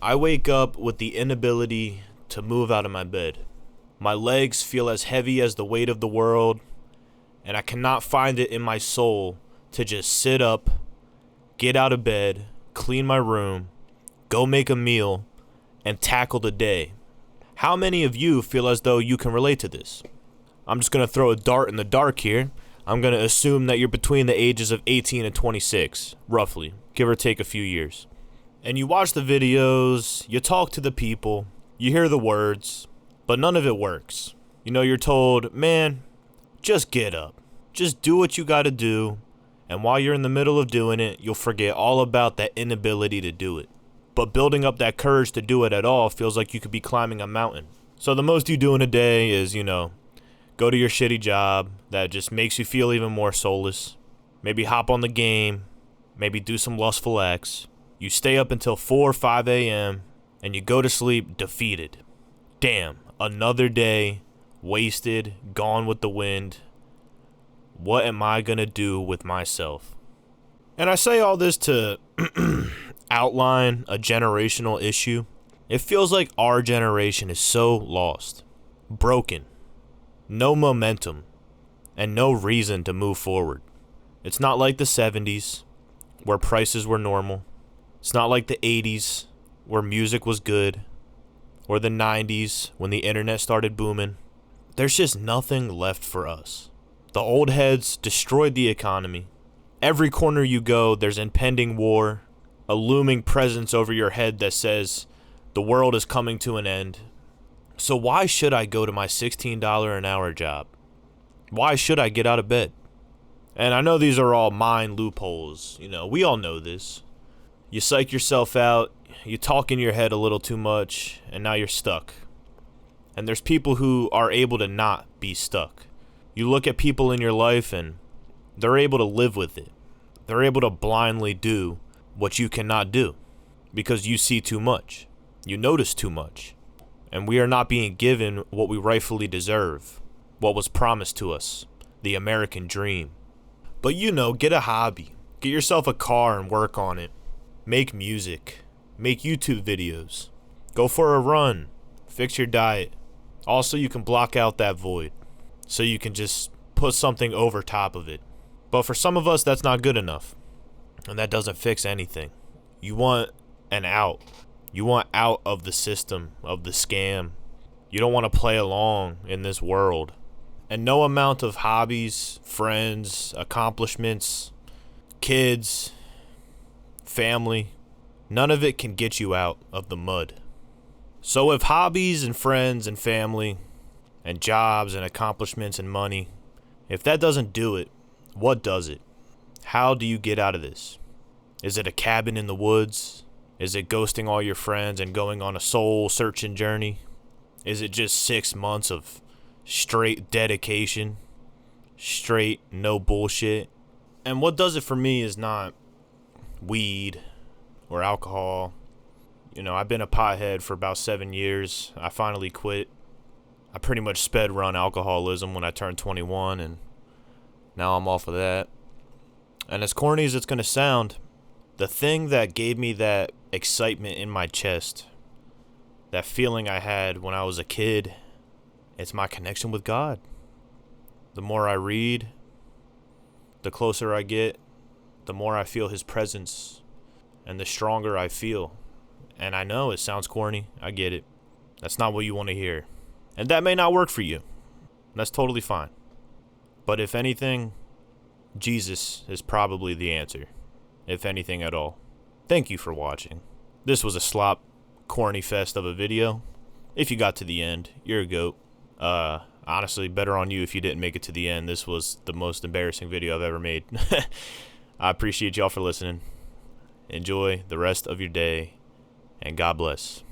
I wake up with the inability to move out of my bed. My legs feel as heavy as the weight of the world, and I cannot find it in my soul to just sit up, get out of bed, clean my room, go make a meal, and tackle the day. How many of you feel as though you can relate to this? I'm just going to throw a dart in the dark here. I'm going to assume that you're between the ages of 18 and 26, roughly, give or take a few years. And you watch the videos, you talk to the people, you hear the words, but none of it works. You know, you're told, man, just get up. Just do what you gotta do, and while you're in the middle of doing it, you'll forget all about that inability to do it. But building up that courage to do it at all feels like you could be climbing a mountain. So the most you do in a day is, go to your shitty job that just makes you feel even more soulless. Maybe hop on the game, maybe do some lustful acts. You stay up until 4 or 5 a.m. and you go to sleep defeated. Damn, another day, wasted, gone with the wind. What am I gonna do with myself? And I say all this to outline a generational issue. It feels like our generation is so lost, broken, no momentum, and no reason to move forward. It's not like the 70s, where prices were normal. It's not like the 80s, where music was good, or the 90s, when the internet started booming. There's just nothing left for us. The old heads destroyed the economy. Every corner you go, there's impending war, a looming presence over your head that says, the world is coming to an end. So why should I go to my $16 an hour job? Why should I get out of bed? And I know these are all mind loopholes. We all know this. You psych yourself out, you talk in your head a little too much, and now you're stuck. And there's people who are able to not be stuck. You look at people in your life and they're able to live with it. They're able to blindly do what you cannot do because you see too much. You notice too much. And we are not being given what we rightfully deserve, what was promised to us, the American dream. But get a hobby. Get yourself a car and work on it. Make music. Make YouTube videos. Go for a run. Fix your diet. Also, you can block out that void, so you can just put something over top of it. But for some of us, that's not good enough, and that doesn't fix anything. You want an out. You want out of the system, of the scam. You don't want to play along in this world. And no amount of hobbies, friends, accomplishments, kids, family, none of it can get you out of the mud. So if hobbies and friends and family and jobs and accomplishments and money, if that doesn't do it, what does it? How do you get out of this? Is it a cabin in the woods? Is it ghosting all your friends and going on a soul-searching journey? Is it just 6 months of straight dedication? Straight no bullshit? And what does it for me is not weed or alcohol. I've been a pothead for about 7 years. I finally quit. I pretty much sped run alcoholism when I turned 21, and now I'm off of that. And as corny as it's going to sound, the thing that gave me that excitement in my chest, that feeling I had when I was a kid, it's my connection with God. The more I read, the closer I get, the more I feel His presence, and the stronger I feel. And I know it sounds corny. I get it. That's not what you want to hear. And that may not work for you. That's totally fine. But if anything, Jesus is probably the answer. If anything at all. Thank you for watching. This was a slop, corny fest of a video. If you got to the end, you're a goat. Honestly, better on you if you didn't make it to the end. This was the most embarrassing video I've ever made. I appreciate y'all for listening. Enjoy the rest of your day, and God bless.